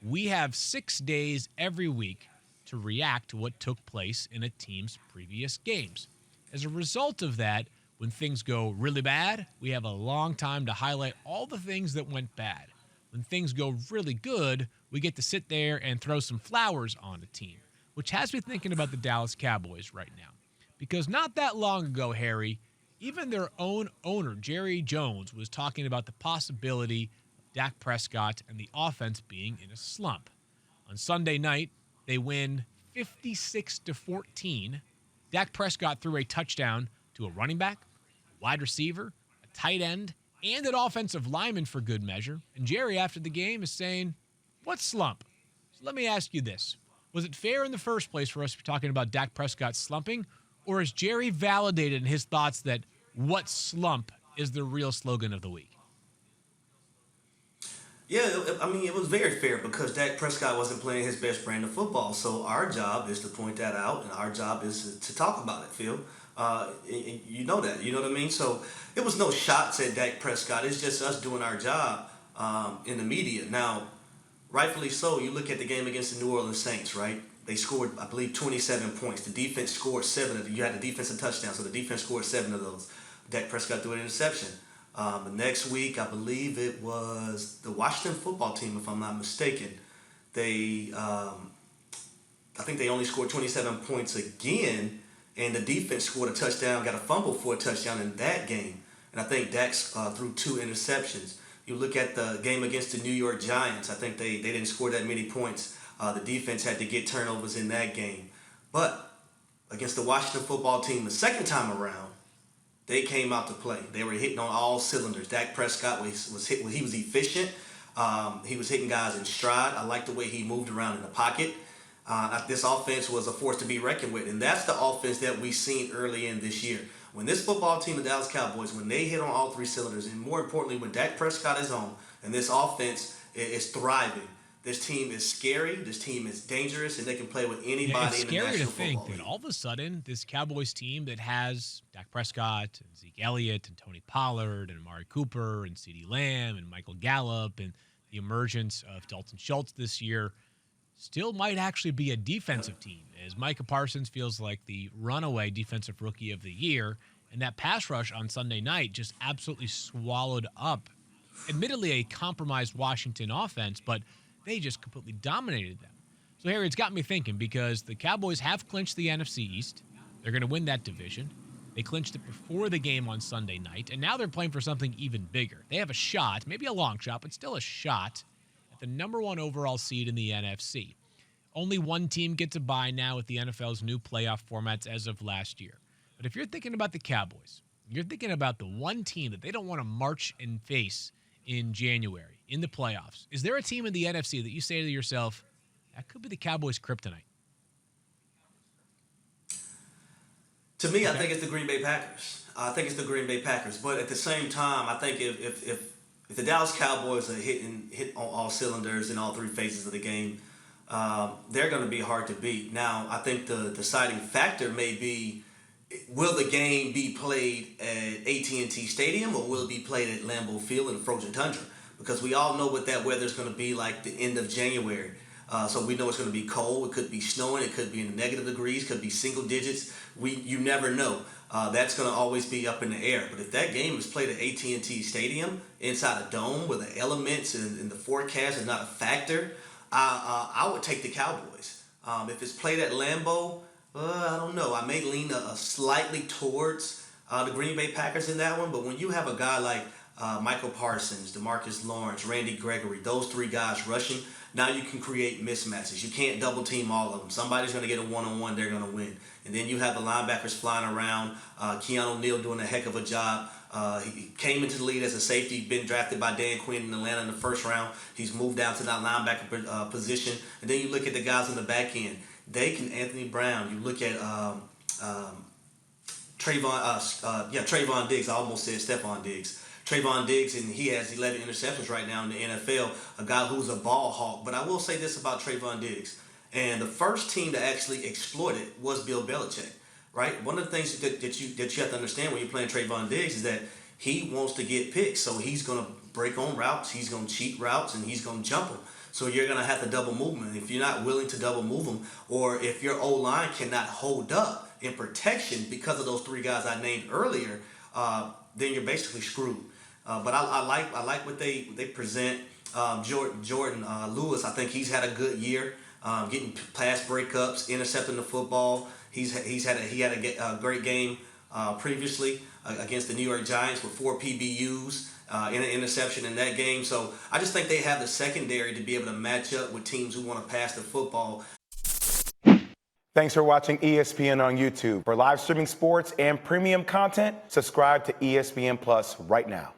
we have 6 days every week to react to what took place in a team's previous games. As a result of that, when things go really bad, we have a long time to highlight all the things that went bad. When things go really good, we get to sit there and throw some flowers on a team, which has me thinking about the Dallas Cowboys right now. Because not that long ago, Harry, even their own owner, Jerry Jones, was talking about the possibility of Dak Prescott and the offense being in a slump. On Sunday night, they win 56-14. Dak Prescott threw a touchdown to a running back, a wide receiver, a tight end, and an offensive lineman for good measure. And Jerry, after the game, is saying, what slump? So let me ask you this. Was it fair in the first place for us to be talking about Dak Prescott slumping? Or is Jerry validated in his thoughts that what slump is the real slogan of the week? Yeah, I mean, it was very fair because Dak Prescott wasn't playing his best brand of football. So our job is to point that out, and our job is to talk about it, Phil. And you know that, you know what I mean? So it was no shots at Dak Prescott. It's just us doing our job in the media. Now, rightfully so, you look at the game against the New Orleans Saints, right? They scored, I believe, 27 points. The defense scored 7 of them. You had the defensive touchdown, so the defense scored 7 of those. Dak Prescott threw an interception. The next week, I believe it was the Washington football team, if I'm not mistaken. I think they only scored 27 points again, and the defense scored a touchdown, got a fumble for a touchdown in that game. And I think Dax threw 2 interceptions. You look at the game against the New York Giants, I think they didn't score that many points. The defense had to get turnovers in that game. But against the Washington football team the second time around, they came out to play. They were hitting on all cylinders. Dak Prescott he was efficient. He was hitting guys in stride. I liked the way he moved around in the pocket. This offense was a force to be reckoned with, and that's the offense that we've seen early in this year. When this football team, the Dallas Cowboys, when they hit on all 3 cylinders, and more importantly, when Dak Prescott is on, and this offense is thriving, this team is scary, this team is dangerous, and they can play with anybody in the National Football League. It's scary to think that all of a sudden, this Cowboys team that has Dak Prescott and Zeke Elliott and Tony Pollard and Amari Cooper and CeeDee Lamb and Michael Gallup and the emergence of Dalton Schultz this year still might actually be a defensive team, as Micah Parsons feels like the runaway defensive rookie of the year, and that pass rush on Sunday night just absolutely swallowed up, admittedly a compromised Washington offense, but they just completely dominated them. So, Harry, it's got me thinking because the Cowboys have clinched the NFC East. They're going to win that division. They clinched it before the game on Sunday night, and now they're playing for something even bigger. They have a shot, maybe a long shot, but still a shot at the number 1 overall seed in the NFC. Only one team gets a bye now with the NFL's new playoff formats as of last year. But if you're thinking about the Cowboys, you're thinking about the one team that they don't want to march and face in January in the playoffs. Is there a team in the NFC that you say to yourself, that could be the Cowboys' kryptonite? To me, I think it's the Green Bay Packers. But at the same time, I think if the Dallas Cowboys are hit on all cylinders in all 3 phases of the game, they're going to be hard to beat. Now, I think the deciding factor may be, will the game be played at AT&T Stadium or will it be played at Lambeau Field in the frozen tundra? Because we all know what that weather is going to be like the end of January. So we know it's going to be cold. It could be snowing. It could be in the negative degrees. Could be single digits. You never know. That's going to always be up in the air. But if that game is played at AT&T Stadium inside a dome where the elements and the forecast are not a factor, I would take the Cowboys. If it's played at Lambeau, I don't know. I may lean slightly towards the Green Bay Packers in that one. But when you have a guy like Michael Parsons, DeMarcus Lawrence, Randy Gregory, those 3 guys rushing, now you can create mismatches. You can't double team all of them. Somebody's going to get a one-on-one, they're going to win. And then you have the linebackers flying around. Keanu Neal doing a heck of a job. He came into the league as a safety, been drafted by Dan Quinn in Atlanta in the first round. He's moved down to that linebacker position. And then you look at the guys on the back end. Anthony Brown. You look at Trayvon Diggs. I almost said Stephon Diggs. Trayvon Diggs, and he has 11 interceptions right now in the NFL, a guy who's a ball hawk. But I will say this about Trayvon Diggs. And the first team to actually exploit it was Bill Belichick, right? One of the things that you have to understand when you're playing Trayvon Diggs is that he wants to get picks. So he's going to break on routes, he's going to cheat routes, and he's going to jump them. So you're going to have to double move them. If you're not willing to double move them, or if your O-line cannot hold up in protection because of those three guys I named earlier, then you're basically screwed. But I like what they present. Jordan Lewis, I think he's had a good year, getting pass breakups, intercepting the football. He had a great game previously against the New York Giants with 4 PBUs and an interception in that game. So I just think they have the secondary to be able to match up with teams who want to pass the football. Thanks for watching ESPN on YouTube. For live streaming sports and premium content, subscribe to ESPN Plus right now.